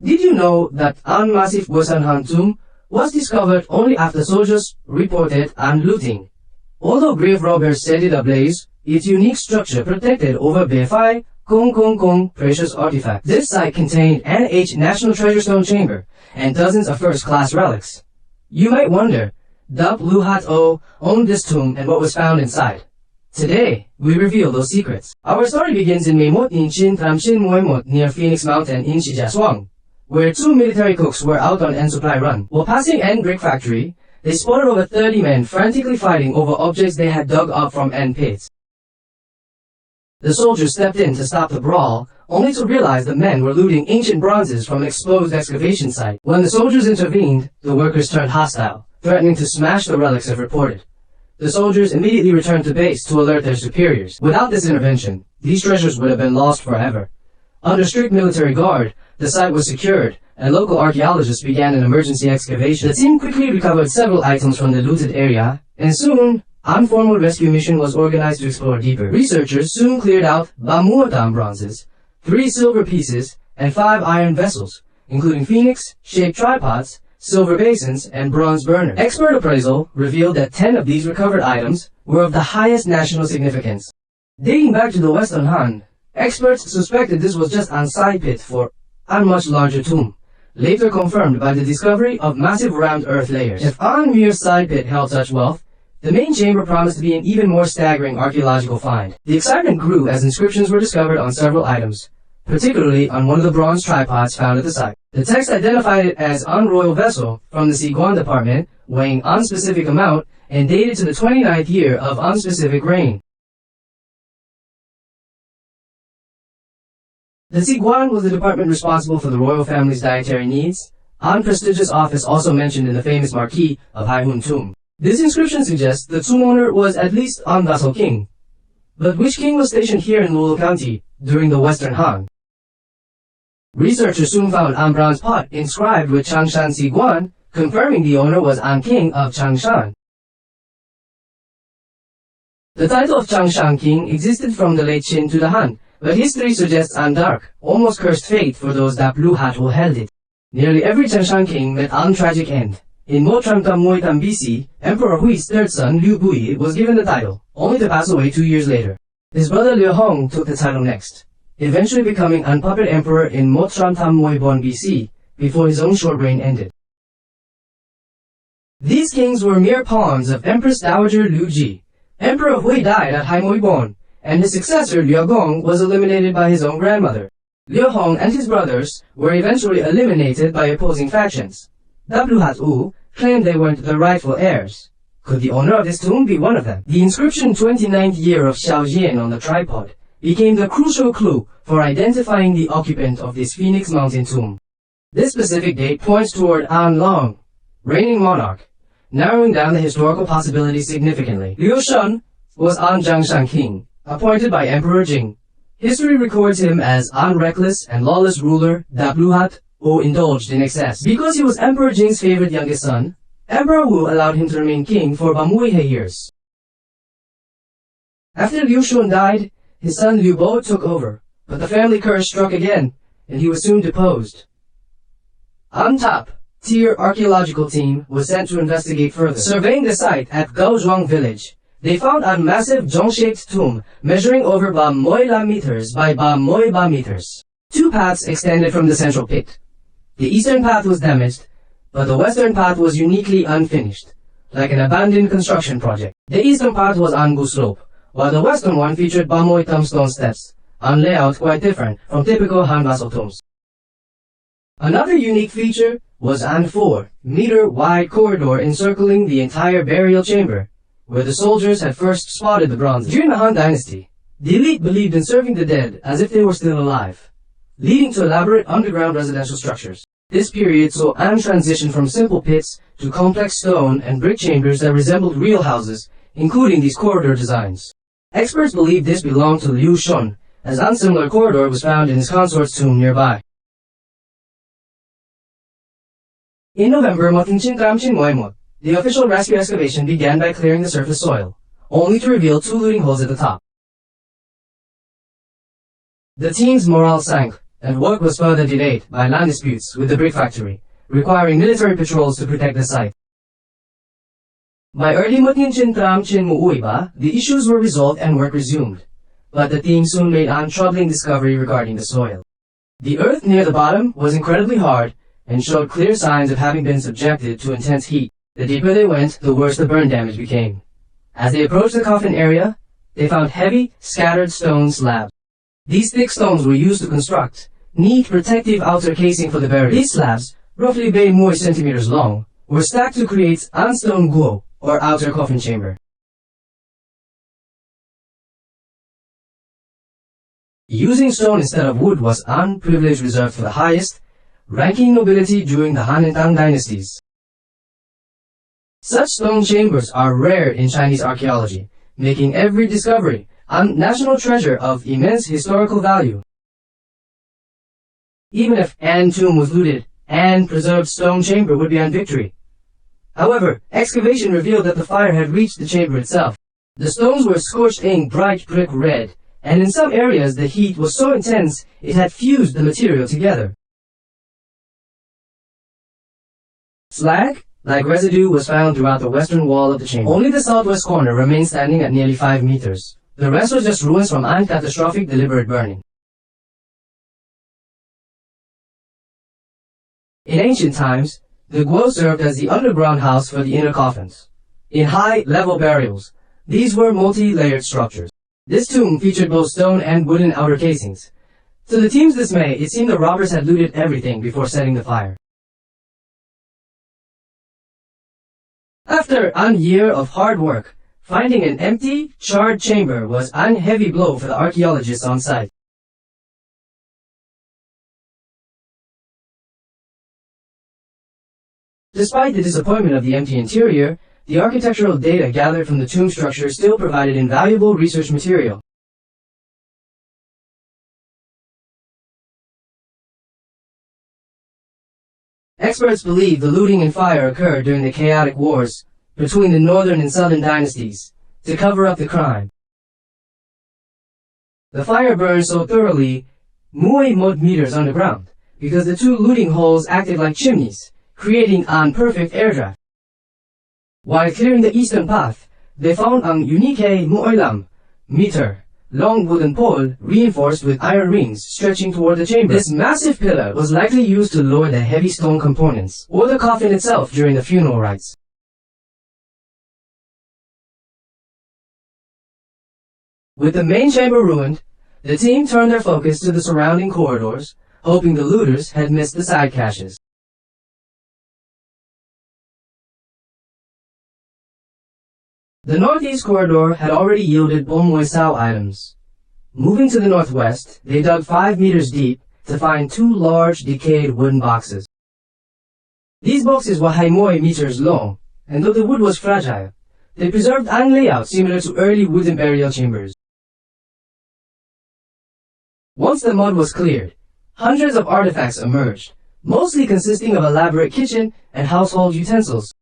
Did you know that an massive Western Han tomb was discovered only after soldiers reported an looting? Although grave robbers set it ablaze, its unique structure protected over Befai Kong precious artifacts. This site contained NH National Treasure Stone Chamber and dozens of first-class relics. You might wonder, Dap Luhat O owned this tomb and what was found inside. Today, we reveal those secrets. Our story begins in Maymot in Chin Tramchin Moymot near Phoenix Mountain in Shijiazhuang, where two military cooks were out on end supply run. While passing end brick factory, they spotted over 30 men frantically fighting over objects they had dug up from end pits. The soldiers stepped in to stop the brawl, only to realize the men were looting ancient bronzes from an exposed excavation site. When the soldiers intervened, the workers turned hostile, threatening to smash the relics if reported. The soldiers immediately returned to base to alert their superiors. Without this intervention, these treasures would have been lost forever. Under strict military guard, the site was secured, and local archaeologists began an emergency excavation. The team quickly recovered several items from the looted area, and soon, an formal rescue mission was organized to explore deeper. Researchers soon cleared out Bamuotam bronzes, 3 silver pieces, and 5 iron vessels, including phoenix-shaped tripods, silver basins, and bronze burners. Expert appraisal revealed that 10 of these recovered items were of the highest national significance. Dating back to the Western Han, experts suspected this was just an side pit for a much larger tomb, later confirmed by the discovery of massive rammed earth layers. If an mere side pit held such wealth, the main chamber promised to be an even more staggering archaeological find. The excitement grew as inscriptions were discovered on several items, particularly on one of the bronze tripods found at the site. The text identified it as an royal vessel from the Siguan department, weighing unspecific amount, and dated to the 29th year of unspecific reign. The Siguan was the department responsible for the royal family's dietary needs, an prestigious office also mentioned in the famous Marquis of Haihun tomb. This inscription suggests the tomb owner was at least an vassal king. But which king was stationed here in Lulu County during the Western Han? Researchers soon found an bronze pot inscribed with Changshan Siguan, confirming the owner was an king of Changshan. The title of Changshan King existed from the late Qin to the Han, but history suggests an dark, almost cursed fate for those that Luhat who held it. Nearly every Changshan king met an tragic end. In Motramtam Moitam BC, Emperor Hui's third son, Liu Bui, was given the title, only to pass away 2 years later. His brother Liu Hong took the title next, eventually becoming an puppet emperor in Motramtam Moibon BC, before his own short reign ended. These kings were mere pawns of Empress Dowager Liu Ji. Emperor Hui died at Haimoibon, and his successor Liu Gong was eliminated by his own grandmother. Liu Hong and his brothers were eventually eliminated by opposing factions. Dabluhat-U claimed they weren't the rightful heirs. Could the owner of this tomb be one of them? The inscription 29th year of Xiaojian on the tripod became the crucial clue for identifying the occupant of this Phoenix Mountain tomb. This specific date points toward An Long, reigning monarch, narrowing down the historical possibilities significantly. Liu Shun was An Changshan King, appointed by Emperor Jing. History records him as an reckless and lawless ruler that Luhat-O indulged in excess. Because he was Emperor Jing's favorite youngest son, Emperor Wu allowed him to remain king for Bamuihe years. After Liu Shun died, his son Liu Bo took over, but the family curse struck again, and he was soon deposed. An top-tier archaeological team was sent to investigate further. Surveying the site at Gaozhuang village, they found a massive dome-shaped tomb measuring over Ba-Moy-La meters by Ba-Moy-Ba meters. 2 paths extended from the central pit. The eastern path was damaged, but the western path was uniquely unfinished, like an abandoned construction project. The eastern path was Angu slope, while the western one featured Bamoy tombstone steps, a layout quite different from typical Han vassal tombs. Another unique feature was an 4-meter wide corridor encircling the entire burial chamber, where the soldiers had first spotted the bronzes. During the Han Dynasty, the elite believed in serving the dead as if they were still alive, leading to elaborate underground residential structures. This period saw an transition from simple pits to complex stone and brick chambers that resembled real houses, including these corridor designs. Experts believe this belonged to Liu Shun, as an similar corridor was found in his consort's tomb nearby. In November, the official rescue excavation began by clearing the surface soil, only to reveal 2 looting holes at the top. The team's morale sank and work was further delayed by land disputes with the brick factory, requiring military patrols to protect the site. By early Mutninchin-Tram-Chin-Muuiba, the issues were resolved and work resumed, but the team soon made a troubling discovery regarding the soil. The earth near the bottom was incredibly hard and showed clear signs of having been subjected to intense heat. The deeper they went, the worse the burn damage became. As they approached the coffin area, they found heavy, scattered stone slabs. These thick stones were used to construct neat, protective outer casing for the burial. These slabs, roughly 20 centimeters long, were stacked to create an stone guo, or outer coffin chamber. Using stone instead of wood was an privilege reserved for the highest ranking nobility during the Han and Tang dynasties. Such stone chambers are rare in Chinese archaeology, making every discovery a national treasure of immense historical value. Even if an tomb was looted, an preserved stone chamber would be a victory. However, excavation revealed that the fire had reached the chamber itself. The stones were scorched ink bright brick red, and in some areas the heat was so intense it had fused the material together. Slag, like residue, was found throughout the western wall of the chamber. Only the southwest corner remained standing at nearly 5 meters. The rest was just ruins from an catastrophic deliberate burning. In ancient times, the guo served as the underground house for the inner coffins. In high-level burials, these were multi-layered structures. This tomb featured both stone and wooden outer casings. To the team's dismay, it seemed the robbers had looted everything before setting the fire. After a year of hard work, finding an empty, charred chamber was a heavy blow for the archaeologists on site. Despite the disappointment of the empty interior, the architectural data gathered from the tomb structure still provided invaluable research material. Experts believe the looting and fire occurred during the chaotic wars between the northern and southern dynasties to cover up the crime. The fire burned so thoroughly, meters underground, because the two looting holes acted like chimneys, creating an perfect air draft. While clearing the eastern path, they found an unique meter long wooden pole reinforced with iron rings stretching toward the chamber. This massive pillar was likely used to lower the heavy stone components or the coffin itself during the funeral rites. With the main chamber ruined, the team turned their focus to the surrounding corridors, hoping the looters had missed the side caches. The northeast corridor had already yielded Sao items. Moving to the northwest, they dug 5 meters deep to find 2 large, decayed wooden boxes. These boxes were meters long, and though the wood was fragile, they preserved a layout similar to early wooden burial chambers. Once the mud was cleared, hundreds of artifacts emerged, mostly consisting of elaborate kitchen and household utensils.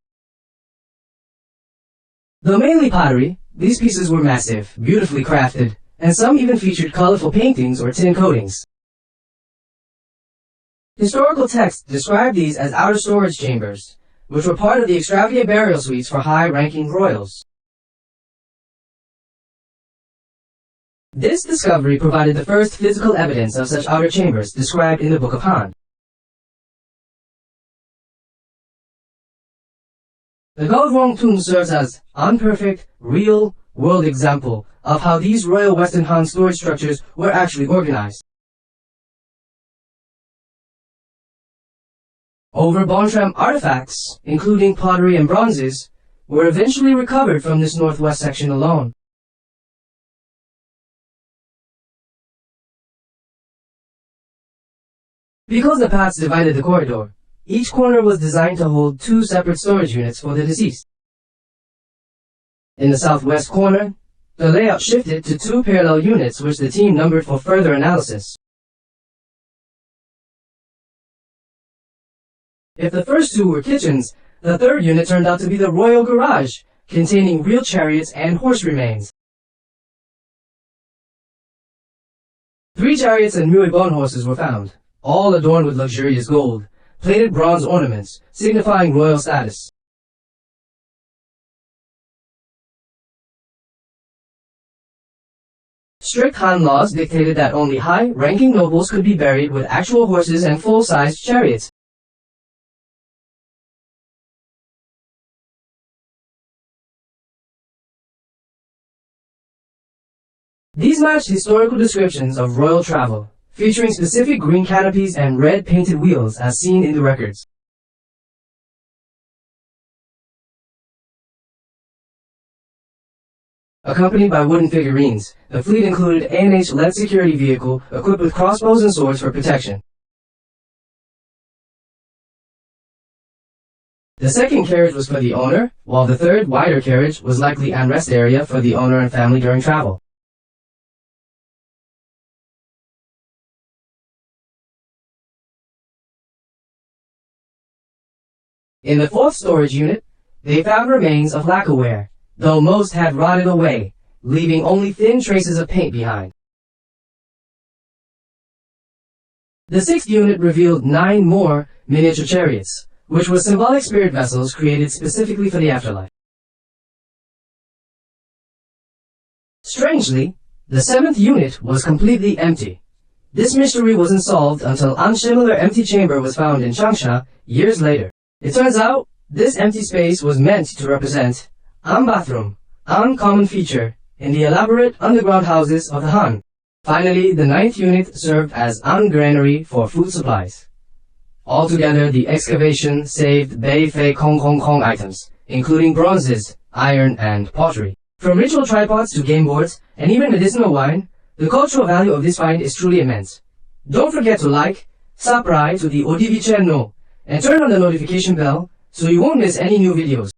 Though mainly pottery, these pieces were massive, beautifully crafted, and some even featured colorful paintings or tin coatings. Historical texts describe these as outer storage chambers, which were part of the extravagant burial suites for high-ranking royals. This discovery provided the first physical evidence of such outer chambers described in the Book of Han. The Gaohuang tomb serves as an perfect, real-world example of how these royal Western Han storage structures were actually organized. Over Bontram artifacts, including pottery and bronzes, were eventually recovered from this northwest section alone. Because the paths divided the corridor, each corner was designed to hold 2 separate storage units for the deceased. In the southwest corner, the layout shifted to 2 parallel units which the team numbered for further analysis. If the first 2 were kitchens, the third unit turned out to be the royal garage, containing real chariots and horse remains. 3 chariots and mueybon horses were found, all adorned with luxurious gold, plated bronze ornaments, signifying royal status. Strict Han laws dictated that only high-ranking nobles could be buried with actual horses and full-sized chariots. These matched historical descriptions of royal travel, featuring specific green canopies and red painted wheels as seen in the records. Accompanied by wooden figurines, the fleet included an ANH-led security vehicle equipped with crossbows and swords for protection. The second carriage was for the owner, while the third, wider carriage was likely an rest area for the owner and family during travel. In the fourth storage unit, they found remains of lacquerware, though most had rotted away, leaving only thin traces of paint behind. The sixth unit revealed 9 more miniature chariots, which were symbolic spirit vessels created specifically for the afterlife. Strangely, the 7th unit was completely empty. This mystery wasn't solved until an unsimilar empty chamber was found in Changshan years later. It turns out, this empty space was meant to represent an bathroom, an common feature in the elaborate underground houses of the Han. Finally, the 9th unit served as an granary for food supplies. Altogether, the excavation saved Bei Fei Kong Kong Kong items, including bronzes, iron, and pottery. From ritual tripods to game boards, and even medicinal wine, the cultural value of this find is truly immense. Don't forget to like, subscribe to the ODV channel, and turn on the notification bell so you won't miss any new videos.